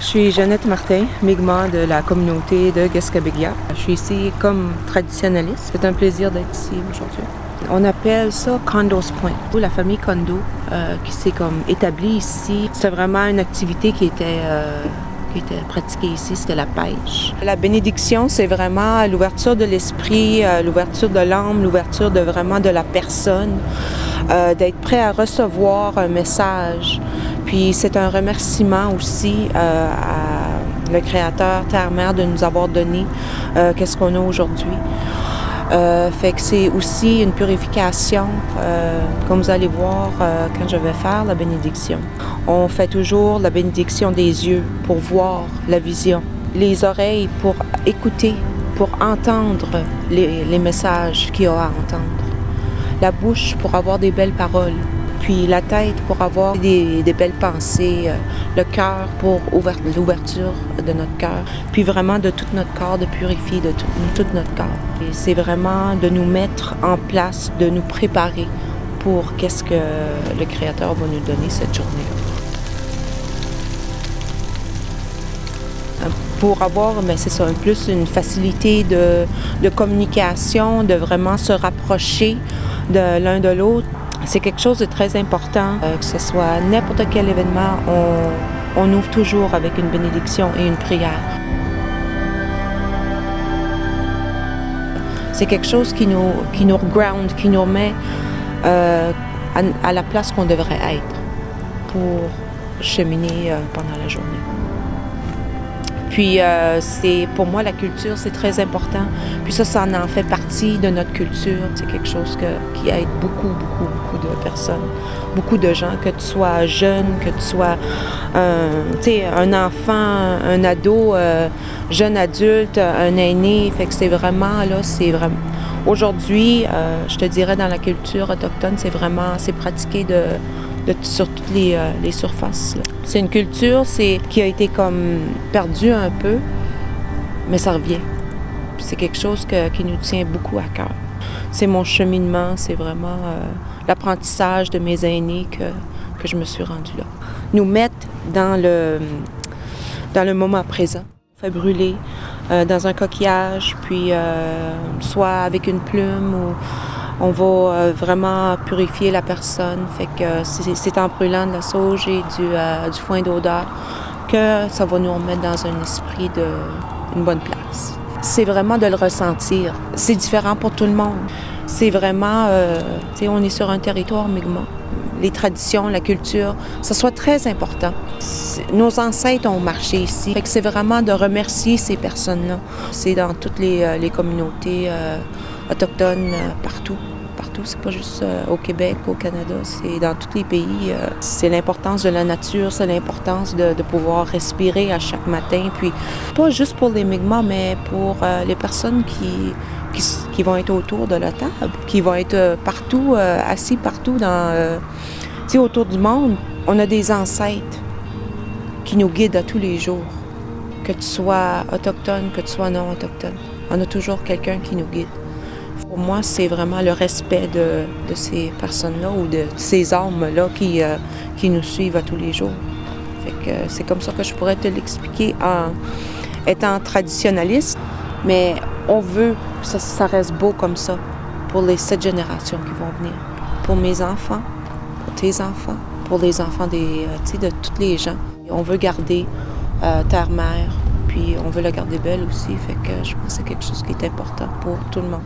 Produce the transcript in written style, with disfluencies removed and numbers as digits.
Je suis Jeannette Martin, Mi'kmaq de la communauté de Gueska-Beguia. Je suis ici comme traditionnaliste. C'est un plaisir d'être ici aujourd'hui. On appelle ça Condo's Point. La famille Condo qui s'est comme établie ici, c'était vraiment une activité qui était pratiquée ici, c'était la pêche. La bénédiction, c'est vraiment l'ouverture de l'esprit, l'ouverture de l'âme, l'ouverture de vraiment de la personne, d'être prêt à recevoir un message. Puis c'est un remerciement aussi à le Créateur, Terre-Mère, de nous avoir donné qu'est-ce qu'on a aujourd'hui. Fait que c'est aussi une purification, comme vous allez voir quand je vais faire la bénédiction. On fait toujours la bénédiction des yeux pour voir la vision, les oreilles pour écouter, pour entendre les messages qu'il y a à entendre, la bouche pour avoir des belles paroles, puis la tête pour avoir des belles pensées, le cœur pour l'ouverture de notre cœur, puis vraiment de tout notre corps, de purifier de tout notre corps. Et c'est vraiment de nous mettre en place, de nous préparer pour qu'est-ce que le Créateur va nous donner cette journée-là. Pour avoir, c'est ça, plus une facilité de communication, de vraiment se rapprocher de l'un de l'autre. C'est quelque chose de très important, que ce soit n'importe quel événement, on ouvre toujours avec une bénédiction et une prière. C'est quelque chose qui nous ground, qui nous met à la place qu'on devrait être pour cheminer pendant la journée. Puis pour moi, la culture, c'est très important. Puis ça en fait partie de notre culture. C'est quelque chose qui aide beaucoup de personnes, beaucoup de gens, que tu sois jeune, que tu sois un enfant, un ado, jeune adulte, un aîné. Fait que c'est vraiment. Aujourd'hui, je te dirais, dans la culture autochtone, c'est pratiqué sur toutes les surfaces. Là. C'est une culture qui a été comme perdue un peu, mais ça revient. C'est quelque chose qui nous tient beaucoup à cœur. C'est mon cheminement, c'est vraiment l'apprentissage de mes aînés que je me suis rendue là. Nous mettre dans le moment présent. On fait brûler dans un coquillage, puis soit avec une plume ou on va vraiment purifier la personne. Fait que c'est en brûlant de la sauge et du foin d'odeur que ça va nous remettre dans un esprit d'une bonne place. C'est vraiment de le ressentir. C'est différent pour tout le monde. C'est vraiment, on est sur un territoire Mi'kmaq. Les traditions, la culture, ça soit très important. Nos ancêtres ont marché ici. Fait que c'est vraiment de remercier ces personnes-là. C'est dans toutes les communautés autochtones partout. C'est pas juste au Québec, au Canada, c'est dans tous les pays. C'est l'importance de la nature, c'est l'importance de pouvoir respirer à chaque matin. Puis pas juste pour les Mi'kmaq, mais pour les personnes qui vont être autour de la table, qui vont être partout, assis partout autour du monde. On a des ancêtres qui nous guident à tous les jours. Que tu sois autochtone, que tu sois non autochtone. On a toujours quelqu'un qui nous guide. Pour moi, c'est vraiment le respect de ces personnes-là ou de ces âmes-là qui nous suivent à tous les jours. Fait que c'est comme ça que je pourrais te l'expliquer en étant traditionnaliste, mais on veut que ça reste beau comme ça pour les 7 générations qui vont venir. Pour mes enfants, pour tes enfants, pour les enfants de tous les gens. On veut garder Terre-Mère, puis on veut la garder belle aussi. Fait que je pense que c'est quelque chose qui est important pour tout le monde.